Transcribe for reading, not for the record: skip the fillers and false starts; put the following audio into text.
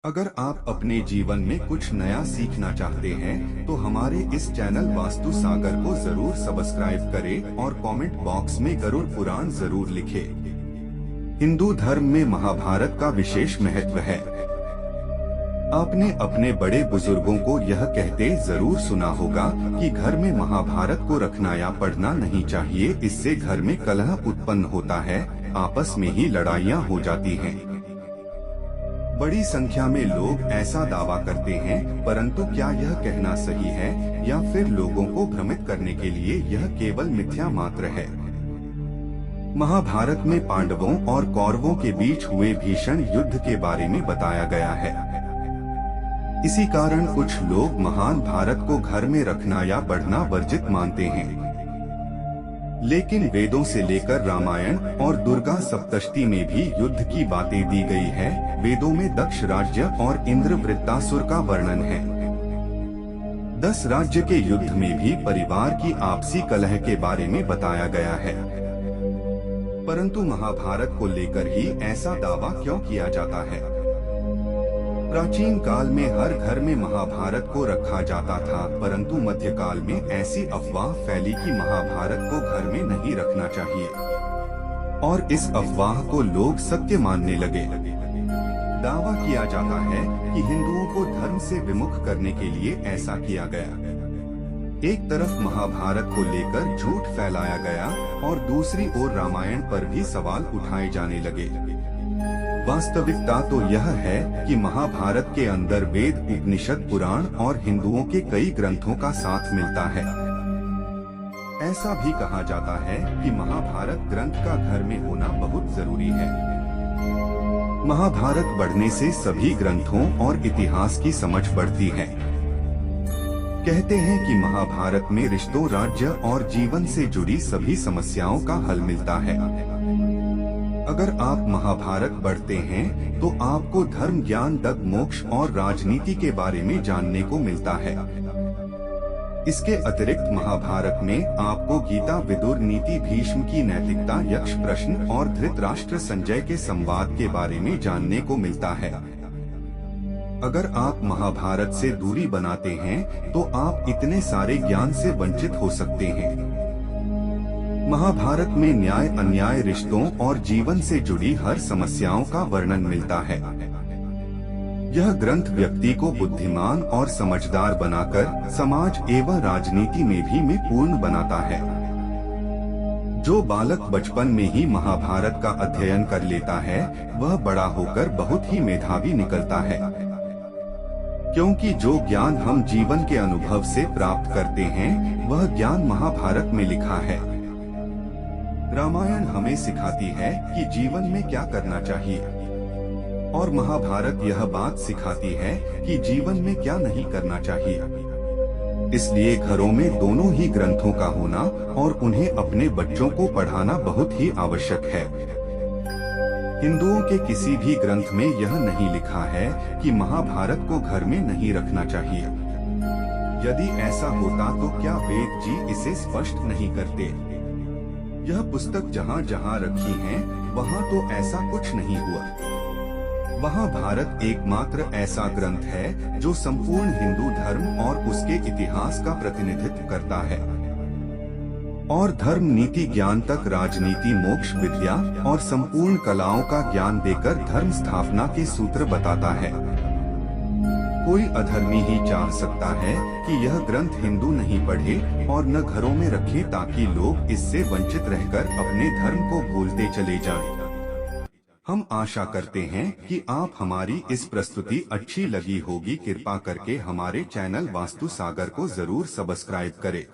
अगर आप अपने जीवन में कुछ नया सीखना चाहते हैं, तो हमारे इस चैनल वास्तु सागर को जरूर सब्सक्राइब करें और कमेंट बॉक्स में गरुड़ पुराण जरूर लिखें। हिंदू धर्म में महाभारत का विशेष महत्व है। आपने अपने बड़े बुजुर्गों को यह कहते जरूर सुना होगा कि घर में महाभारत को रखना या पढ़ना नहीं चाहिए, इससे घर में कलह उत्पन्न होता है, आपस में ही लड़ाइयाँ हो जाती हैं। बड़ी संख्या में लोग ऐसा दावा करते हैं, परंतु क्या यह कहना सही है या फिर लोगों को भ्रमित करने के लिए यह केवल मिथ्या मात्र है। महाभारत में पांडवों और कौरवों के बीच हुए भीषण युद्ध के बारे में बताया गया है। इसी कारण कुछ लोग महान भारत को घर में रखना या पढ़ना वर्जित मानते हैं। लेकिन वेदों से लेकर रामायण और दुर्गा सप्तशती में भी युद्ध की बातें दी गई है। वेदों में दक्ष राज्य और इंद्र वृत्तासुर का वर्णन है। 10 राज्य के युद्ध में भी परिवार की आपसी कलह के बारे में बताया गया है। परंतु महाभारत को लेकर ही ऐसा दावा क्यों किया जाता है? प्राचीन काल में हर घर में महाभारत को रखा जाता था, परंतु मध्यकाल में ऐसी अफवाह फैली कि महाभारत को घर में नहीं रखना चाहिए और इस अफवाह को लोग सत्य मानने लगे। दावा किया जाता है कि हिंदुओं को धर्म से विमुख करने के लिए ऐसा किया गया। एक तरफ महाभारत को लेकर झूठ फैलाया गया और दूसरी ओर रामायण पर भी सवाल उठाए जाने लगे। वास्तविकता तो यह है कि महाभारत के अंदर वेद, उपनिषद, पुराण और हिंदुओं के कई ग्रंथों का साथ मिलता है। ऐसा भी कहा जाता है कि महाभारत ग्रंथ का घर में होना बहुत जरूरी है। महाभारत पढ़ने से सभी ग्रंथों और इतिहास की समझ बढ़ती है। कहते हैं कि महाभारत में रिश्तों, राज्य और जीवन से जुड़ी सभी समस्याओं का हल मिलता है। अगर आप महाभारत पढ़ते हैं तो आपको धर्म, ज्ञान, तप, मोक्ष और राजनीति के बारे में जानने को मिलता है। इसके अतिरिक्त महाभारत में आपको गीता, विदुर नीति, भीष्म की नैतिकता, यक्ष प्रश्न और धृतराष्ट्र संजय के संवाद के बारे में जानने को मिलता है। अगर आप महाभारत से दूरी बनाते हैं तो आप इतने सारे ज्ञान से वंचित हो सकते हैं। महाभारत में न्याय, अन्याय, रिश्तों और जीवन से जुड़ी हर समस्याओं का वर्णन मिलता है। यह ग्रंथ व्यक्ति को बुद्धिमान और समझदार बनाकर समाज एवं राजनीति में भी पूर्ण बनाता है। जो बालक बचपन में ही महाभारत का अध्ययन कर लेता है, वह बड़ा होकर बहुत ही मेधावी निकलता है, क्योंकि जो ज्ञान हम जीवन के अनुभव से प्राप्त करते हैं, वह ज्ञान महाभारत में लिखा है। रामायण हमें सिखाती है कि जीवन में क्या करना चाहिए और महाभारत यह बात सिखाती है कि जीवन में क्या नहीं करना चाहिए। इसलिए घरों में दोनों ही ग्रंथों का होना और उन्हें अपने बच्चों को पढ़ाना बहुत ही आवश्यक है। हिंदुओं के किसी भी ग्रंथ में यह नहीं लिखा है कि महाभारत को घर में नहीं रखना चाहिए। यदि ऐसा होता तो क्या वेद जी इसे स्पष्ट नहीं करते? यह पुस्तक जहाँ जहाँ रखी है, वहाँ तो ऐसा कुछ नहीं हुआ। वहाँ भारत एकमात्र ऐसा ग्रंथ है जो संपूर्ण हिंदू धर्म और उसके इतिहास का प्रतिनिधित्व करता है और धर्म, नीति, ज्ञान तक, राजनीति, मोक्ष, विद्या और संपूर्ण कलाओं का ज्ञान देकर धर्म स्थापना के सूत्र बताता है। कोई अधर्मी ही चाह सकता है कि यह ग्रंथ हिंदू नहीं पढ़े और न घरों में रखे, ताकि लोग इससे वंचित रहकर अपने धर्म को भूलते चले जाएं। हम आशा करते हैं कि आप हमारी इस प्रस्तुति अच्छी लगी होगी। कृपा करके हमारे चैनल वास्तु सागर को जरूर सब्सक्राइब करें।